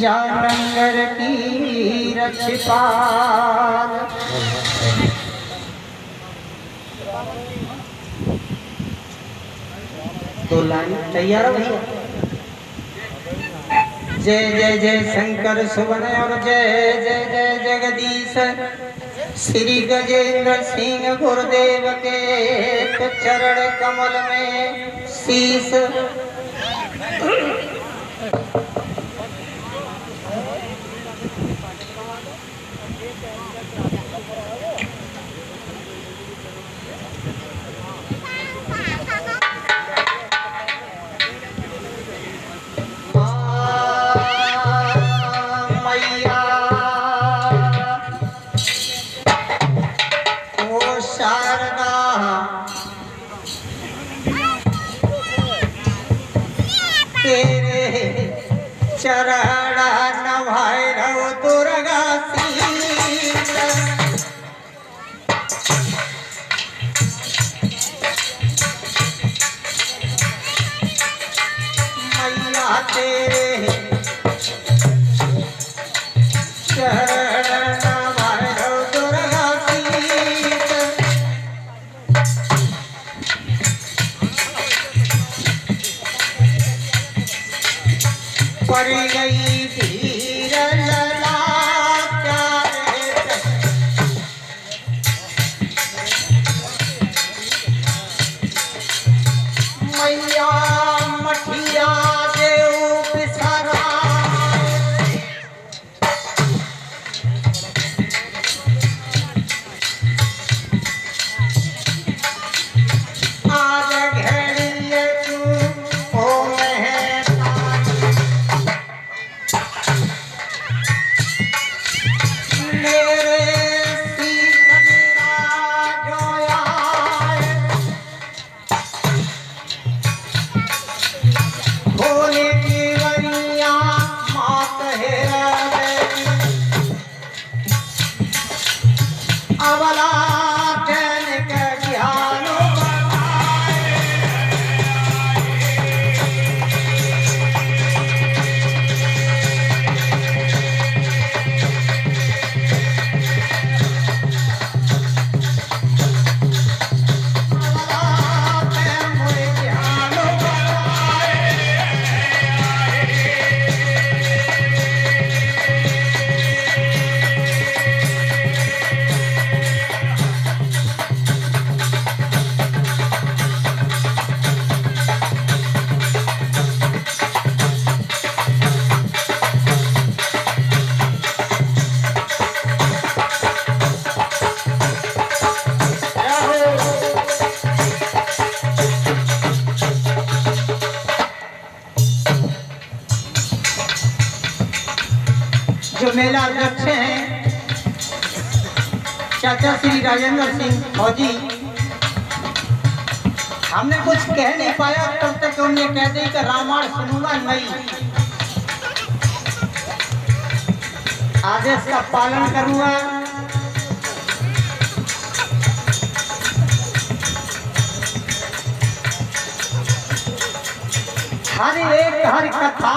या नंगर की रक्षपाल। तो लाइन तैयार है भैया। जय जय जय शंकर सुवन और जय जय जय जगदीश। श्री गजेंद्र सिंह गुरुदेव के तो चरण कमल में शीश। चरणा नभाए रहो दुर्गा सीता। मैया तेरे चरण नभाए रहो दुर्गा सीता। पड़ गई धीर लला प्यारे। मैया मठिया देव पिसरा। आज घेरिए तू ओ जो मेला अध्यक्ष हैं चाचा श्री राजेंद्र सिंह फौजी। हमने कुछ कह नहीं पाया तब तक उन्होंने कह दी कि रामायण सुनूंगा नहीं। आदेश का पालन करूंगा। हर कथा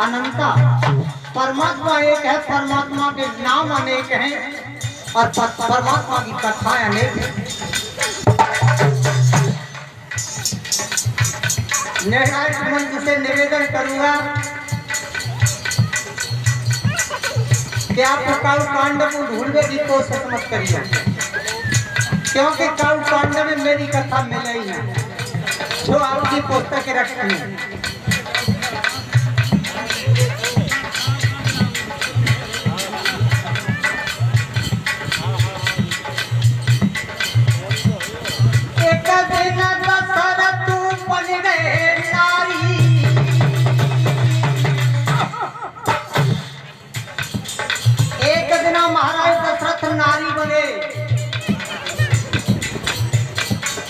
अनंता। परमात्मा एक है, परमात्मा के नाम अनेक हैं और परमात्मा की कथाएं अनेक हैं। निर्णायक मंच से निवेदन करूंगा कि आप काल कांड को ढूंढने की कोशिश मत करिए, क्योंकि काल कांड में मेरी कथा मिले ही नहीं जो आपकी पुस्तकें रखी हैं।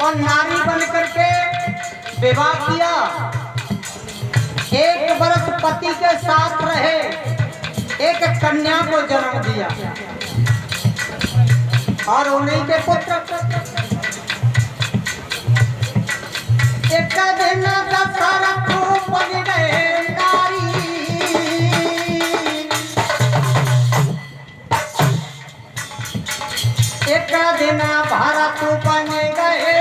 और नारी बन करके विवाह किया। एक वर्ष पति के साथ रहे, एक कन्या को जन्म दिया और उन्हीं के पुत्र एक दिन दशरथ बन गए नारी। बिना भारत बन गए।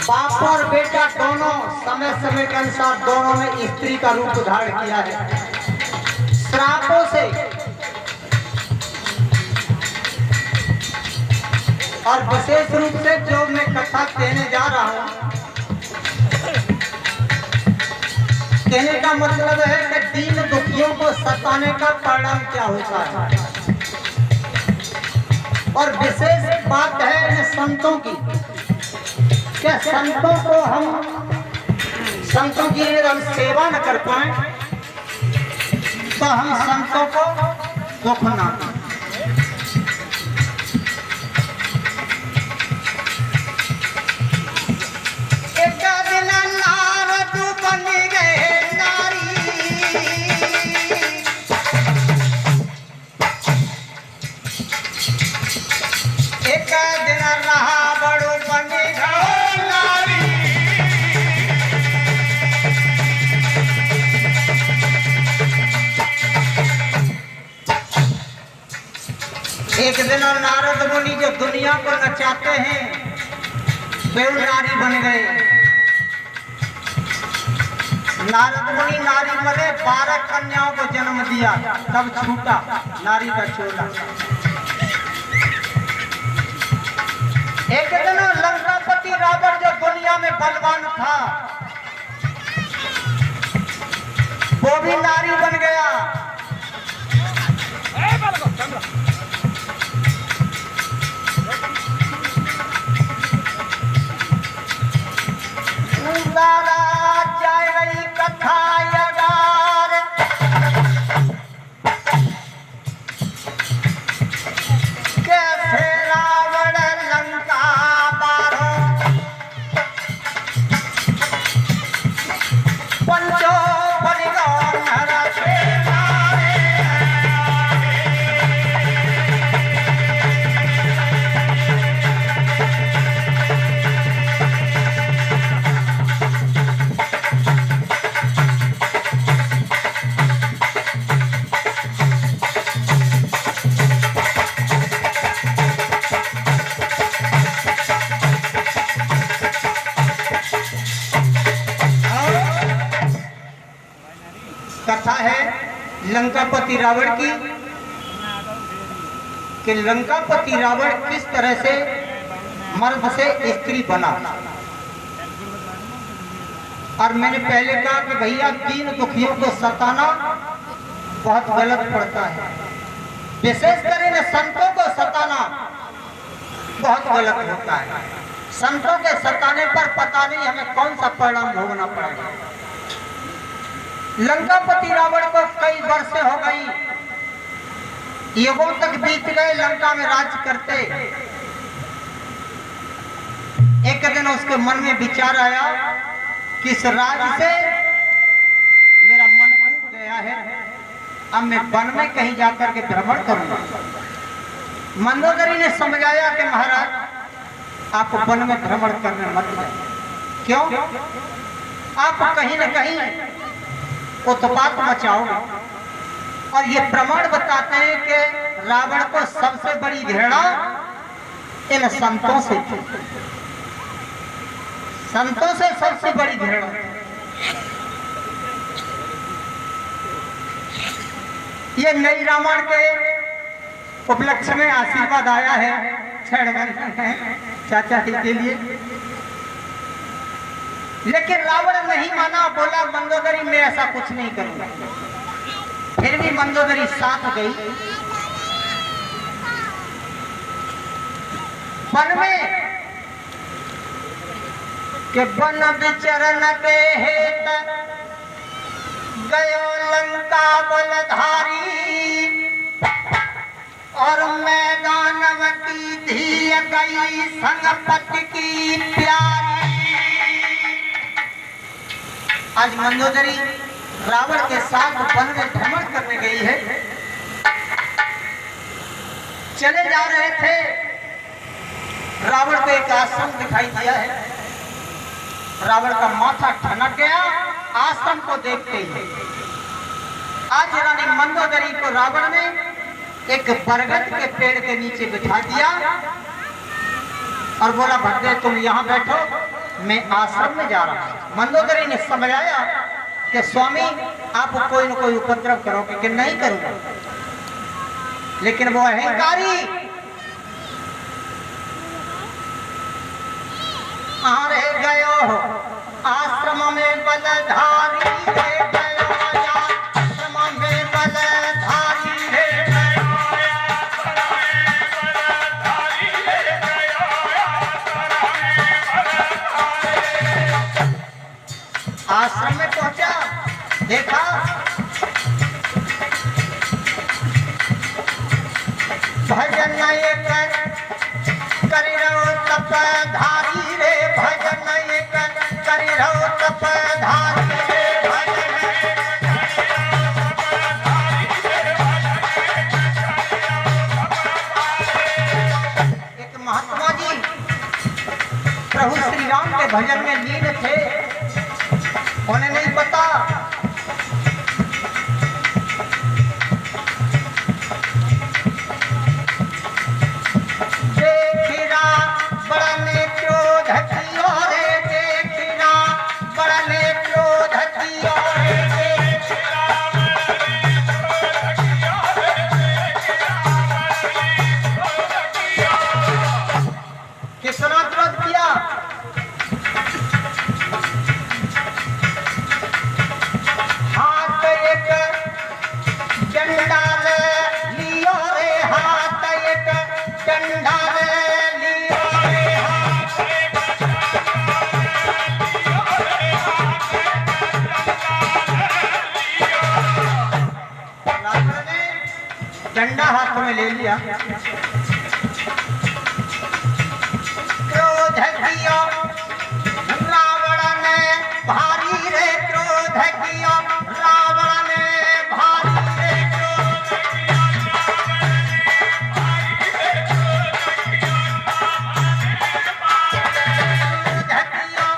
बाप और बेटा दोनों समय समय के अनुसार दोनों ने स्त्री का रूप धारण किया है। श्रापों से और विशेष रूप से जो मैं कथा कहने जा रहा हूं, कहने का मतलब है कि दीन दुखियों को सताने का परिणाम क्या होता है। और विशेष बात है इन संतों की, क्या संतों को संतों की अगर हम सेवा न कर पाए तो हम संतों को दुख ना दें। एक दिन नारद बन गए नारी, एक दिन रावण बन गए नारी। एक दिन नारद मुनि जो दुनिया को नचाते हैं वे नारी बन गए। नारद मुनि नारी बने, 12 कन्याओं को जन्म दिया, तब छूटा नारी का चोला। एक दिन लंकापति रावण जो दुनिया में बलवान था वो भी नारी बन गया। जाए रही कथा यगार, कैसे रावण लंका पारो, पंचो परिगौर नरसे मारे। कथा है लंकापति रावण की कि लंकापति रावण किस तरह से मर्द से स्त्री बना। और मैंने पहले कहा कि भैया दीन दुखियों को सताना बहुत गलत पड़ता है, विशेषकर इन संतों को सताना बहुत गलत होता है। संतों के सताने पर पता नहीं हमें कौन सा परिणाम भोगना पड़ेगा। लंकापति रावण को कई वर्ष हो गई, युगों तक बीत गए लंका में राज करते। एक दिन उसके मन में विचार आया कि इस राज से मेरा मन उब गया है, अब मैं वन में कहीं जाकर के भ्रमण करूंगा। मंदोदरी ने समझाया कि महाराज आप वन में भ्रमण करने मत जाए। क्यों? आप कहीं न कहीं उत्पात मचाओगे। और ये प्रमाण बताते हैं कि रावण को सबसे बड़ी घृणा इन संतों से थी, संतों से सबसे बड़ी घृणा। ये नई रामायण के उपलक्ष्य में आशीर्वाद आया है चाचा जी के लिए, लेकिन रावण नहीं माना, बोला मंदोदरी मैं ऐसा कुछ नहीं करूंगा। फिर भी मंदोदरी साथ गई। वन में के वन विचरण के हेत गयो लंका बलधारी, और मैदानवती धी गई संगपति की प्यारी। आज मंदोदरी रावण के साथ वन में भ्रमण करने गई है। चले जा रहे थे, रावण को एक आश्रम दिखाई दिया है। रावण का माथा ठनक गया आश्रम को देखते ही आज रानी मंदोदरी को रावण ने एक बरगद के पेड़ के नीचे बिठा दिया और बोला भद्रे तुम यहाँ बैठो, मैं आश्रम में जा रहा हूँ। मंदोदरी ने समझाया कि स्वामी आप कोई न कोई उपद्रव करोगे कि नहीं करूंगा, लेकिन वो अहंकारी अरे गयो आश्रम में बलधारी रे गयो, आश्रम में बलधारी रे गयो, आश्रम में पहुंचा, देखा भजन एक करी रहो तपधारी रे, भजन एक करी रहो तपधारी रे, एक महात्मा जी प्रभु श्री राम के भजन में लीन थे, उन्हें नहीं पता डंडा हाथ में ले लिया, क्रोध किया रावण ने भारी रे, क्रोध किया रावण ने भारी रे, क्रोध किया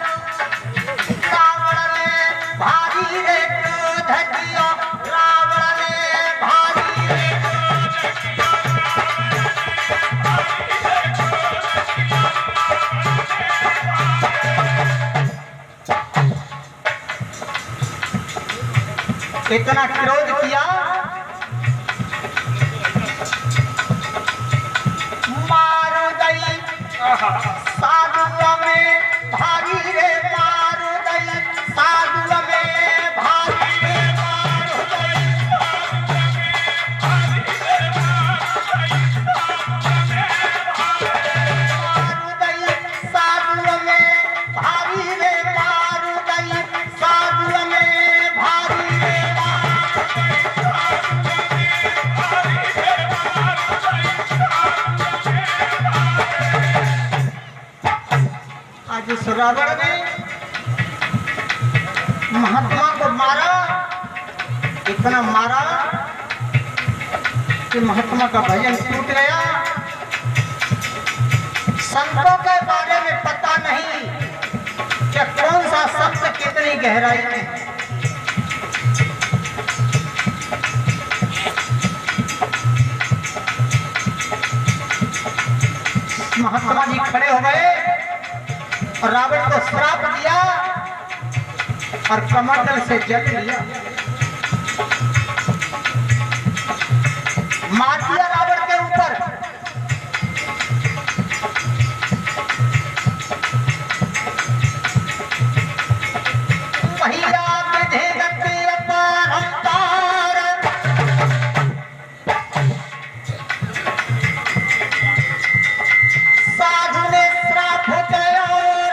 रावण ने भारी रे, क्रोध किया रावण ने भारी रे, इतना क्रोध किया मारू दई साधु में भारी रे, मारू दई साधु में भारी रे, मारू दई साधु में भारी रे, मारू दई साधु में भारी रे, आज उस रावण ने महात्मा को मारा, इतना मारा कि महात्मा का भजन टूट गया। संतों के बारे में पता नहीं कि कौन सा शब्द कितनी गहराई में। महात्मा जी खड़े हो गए और रावण को श्राप दिया और कमंडल से जल लिया, मार दिया रावण के ऊपर। भैया साधु ने श्राप दया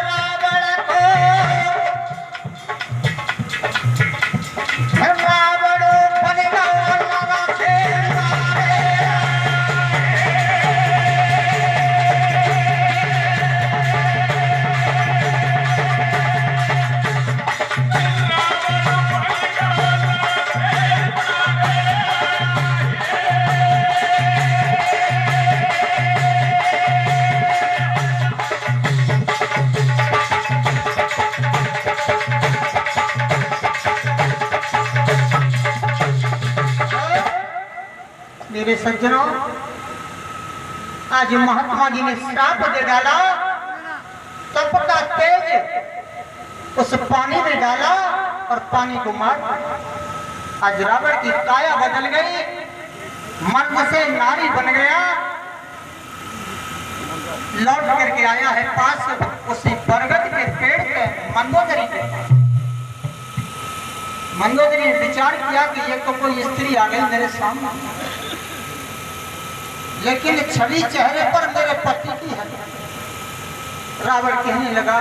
रावण को मेरे सज्जनों, आज महात्मा जी ने श्राप दे डाला, तप का तेज उस पानी में डाला और पानी को मार दिया। आज रावण की काया बदल गई, मर्द से नारी बन गया, लौट करके आया है पास उसी बरगद के पेड़ के मंदोदरी के। मंदोदरी ने विचार किया कि ये तो कोई स्त्री आ गई मेरे सामने, लेकिन छवि चेहरे पर मेरे पति की है। रावण कहने लगा,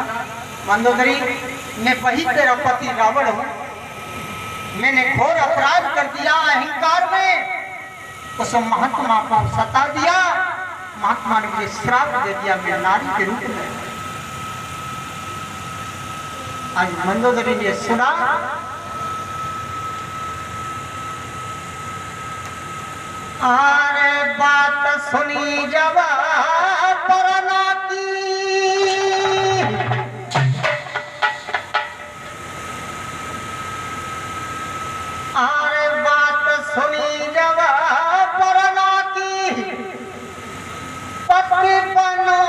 मंदोदरी मैं वही तेरा पति रावण हूं, मैंने घोर अपराध कर दिया, अहंकार में उस महात्मा को सता दिया, महात्मा ने मुझे श्राप दे दिया, मैं नारी के रूप में। आज मंदोदरी ने सुना, अरे बात सुनी जब परना की, अरे बात सुनी जब परना की, पति बनो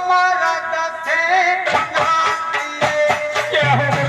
मरद से बना दिए। क्या है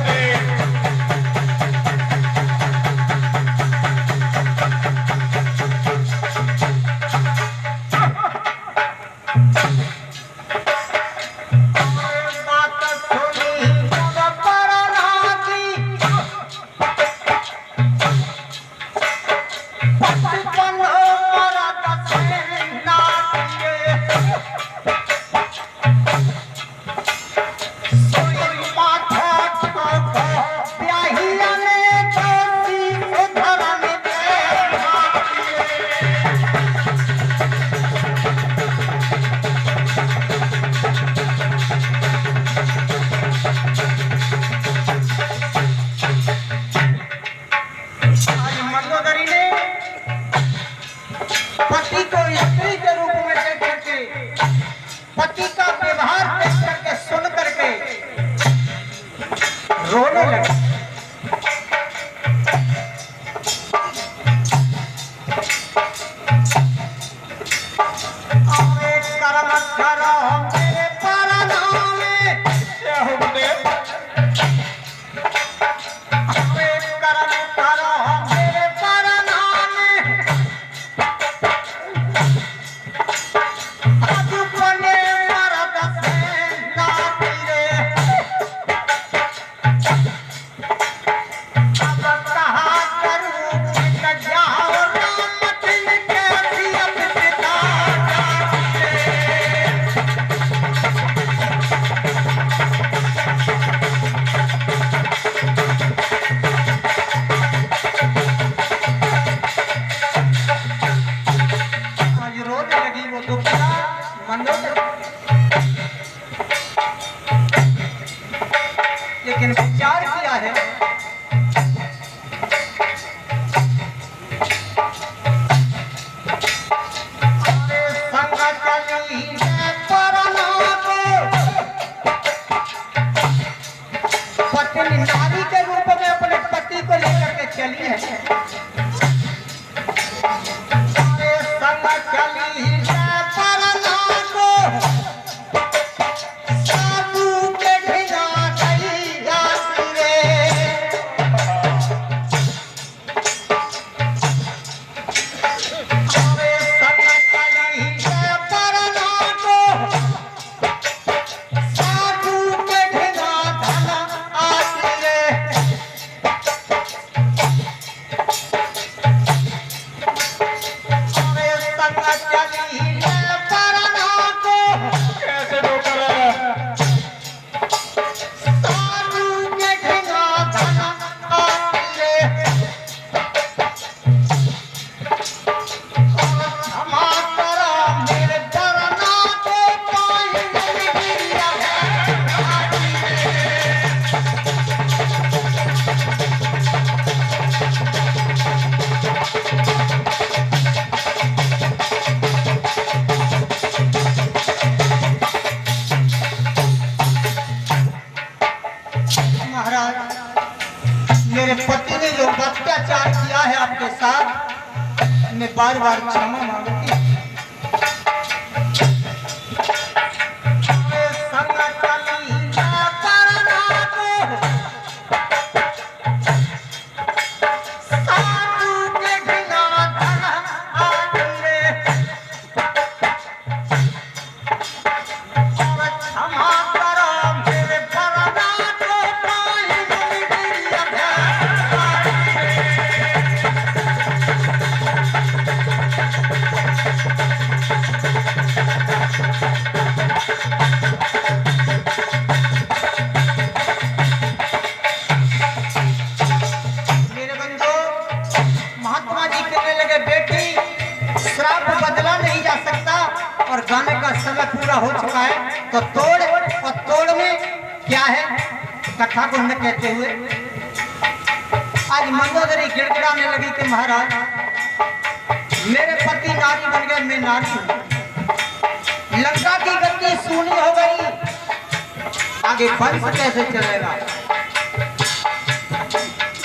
रोने लगा। कर्म करो मेरे परनाम में, कर्म करो मेरे परनाम में, आज बने मरद बार बार क्षमा मांगती है। और गाने का समय पूरा हो चुका है, तो तोड़ और तोड़ में क्या है कथा को न कहते हुए आज मंदोदरी गिड़गिड़ाने लगी कि महाराज मेरे पति नारी बन गए, मैं नारी हूं, लंका की गति सूनी हो गई, आगे वंश कैसे चलेगा?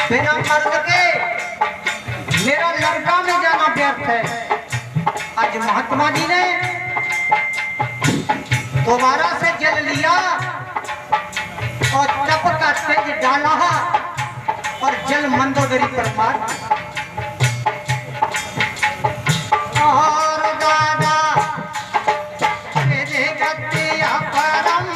बिना मर्द के मेरा लंका में जाना व्यर्थ है। आज महात्मा जी ने दोबारा से जल लिया और तप का तेज डाला और जल मंदोदरी पर मार और दादा तेरे गति अपरम